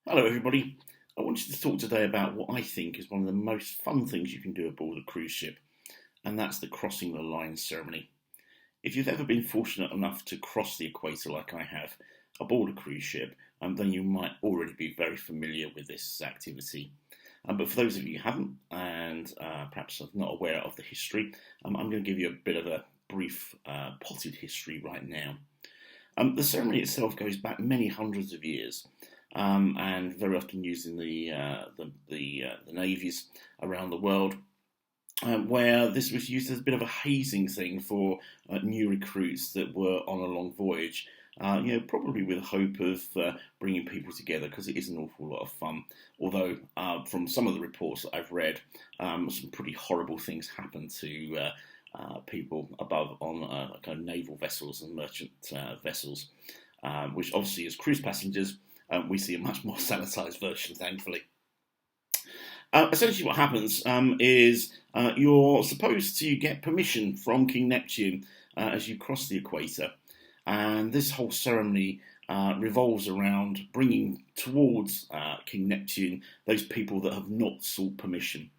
Hello, everybody. I wanted to talk today about what I think is one of the most fun things you can do aboard a cruise ship, and that's the crossing the line ceremony. If you've ever been fortunate enough to cross the equator like I have aboard a cruise ship, then you might already be very familiar with this activity. But for those of you who haven't, and perhaps are not aware of the history, I'm going to give you a bit of a brief potted history right now. The ceremony itself goes back many hundreds of years, and very often used in the navies around the world, where this was used as a bit of a hazing thing for new recruits that were on a long voyage. Probably with the hope of bringing people together, because it is an awful lot of fun. Although, from some of the reports that I've read, some pretty horrible things happen to people above on kind of naval vessels and merchant vessels, which obviously, as cruise passengers, we see a much more sanitised version, thankfully. Essentially, what happens is you're supposed to get permission from King Neptune as you cross the equator, and this whole ceremony revolves around bringing towards King Neptune those people that have not sought permission.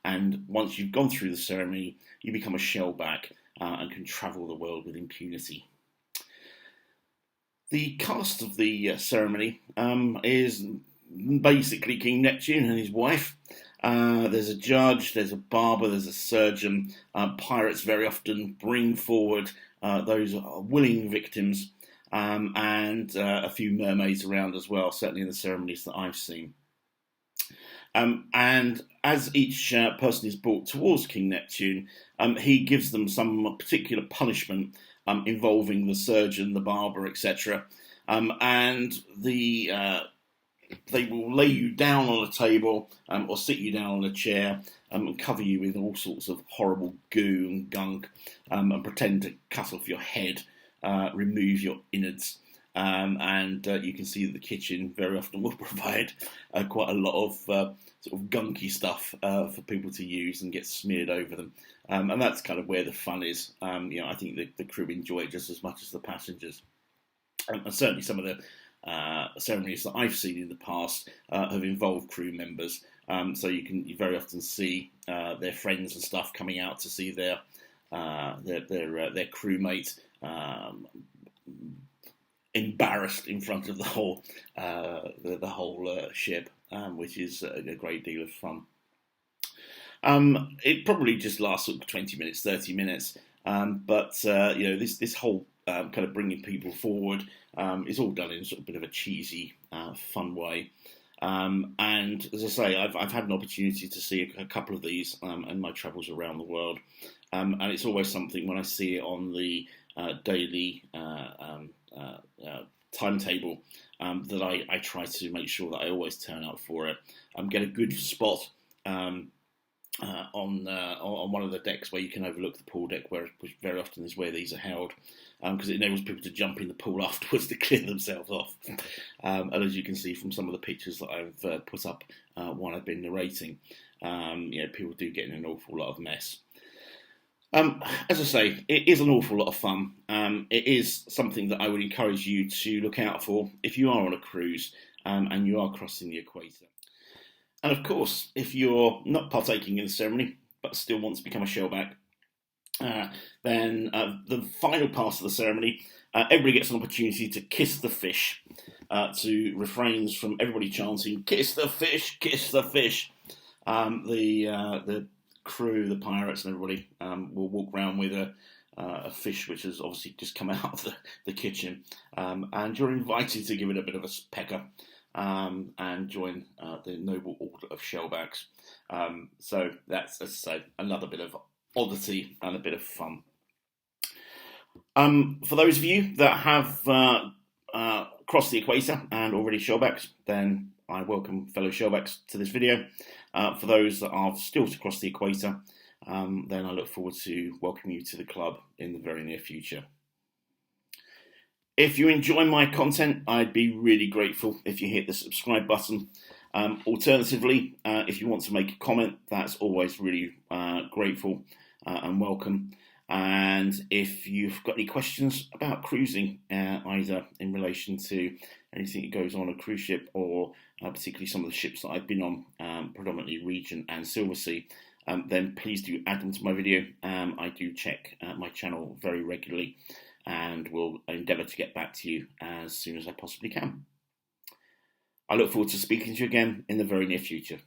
And once you've gone through the ceremony, you become a shellback and can travel the world with impunity. The cast of the ceremony is basically King Neptune and his wife. There's a judge, there's a barber, there's a surgeon. Pirates very often bring forward those willing victims, and a few mermaids around as well, certainly in the ceremonies that I've seen. And as each person is brought towards King Neptune, he gives them some particular punishment involving the surgeon, the barber, etc. And they will lay you down on a table or sit you down on a chair and cover you with all sorts of horrible goo and gunk, and pretend to cut off your head, remove your innards. And you can see that the kitchen very often will provide quite a lot of sort of gunky stuff for people to use and get smeared over them. And that's kind of where the fun is. I think the crew enjoy it just as much as the passengers. And certainly some of the ceremonies that I've seen in the past have involved crew members. So you very often see their friends and stuff coming out to see their crewmate embarrassed in front of the whole ship, which is a great deal of fun. It probably just lasts sort of 20 minutes, 30 minutes, but this whole kind of bringing people forward is all done in sort of a bit of a cheesy, fun way. And as I say, I've had an opportunity to see a couple of these in my travels around the world, and it's always something when I see it on the daily timetable that I try to make sure that I always turn up for it. Get a good spot on one of the decks where you can overlook the pool deck, which very often is where these are held, because it enables people to jump in the pool afterwards to clear themselves off. And as you can see from some of the pictures that I've put up while I've been narrating, people do get in an awful lot of mess. As I say, it is an awful lot of fun. It is something that I would encourage you to look out for if you are on a cruise and you are crossing the equator. And of course, if you're not partaking in the ceremony but still want to become a shellback, then the final part of the ceremony, everybody gets an opportunity to kiss the fish, to refrains from everybody chanting "kiss the fish, kiss the fish." The crew, the pirates, and everybody will walk around with a fish which has obviously just come out of the kitchen, and you're invited to give it a bit of a pecker and join the noble order of shellbacks. So that's, as I say, another bit of oddity and a bit of fun. For those of you that have crossed the equator and already shellbacks, then I welcome fellow shellbacks to this video. For those that are still to cross the equator, then I look forward to welcoming you to the club in the very near future. If you enjoy my content, I'd be really grateful if you hit the subscribe button. Alternatively, if you want to make a comment, that's always really grateful and welcome. And if you've got any questions about cruising, either in relation to anything that goes on a cruise ship, or particularly some of the ships that I've been on, predominantly Regent and Silversea, then please do add them to my video. I do check my channel very regularly, and will endeavour to get back to you as soon as I possibly can. I look forward to speaking to you again in the very near future.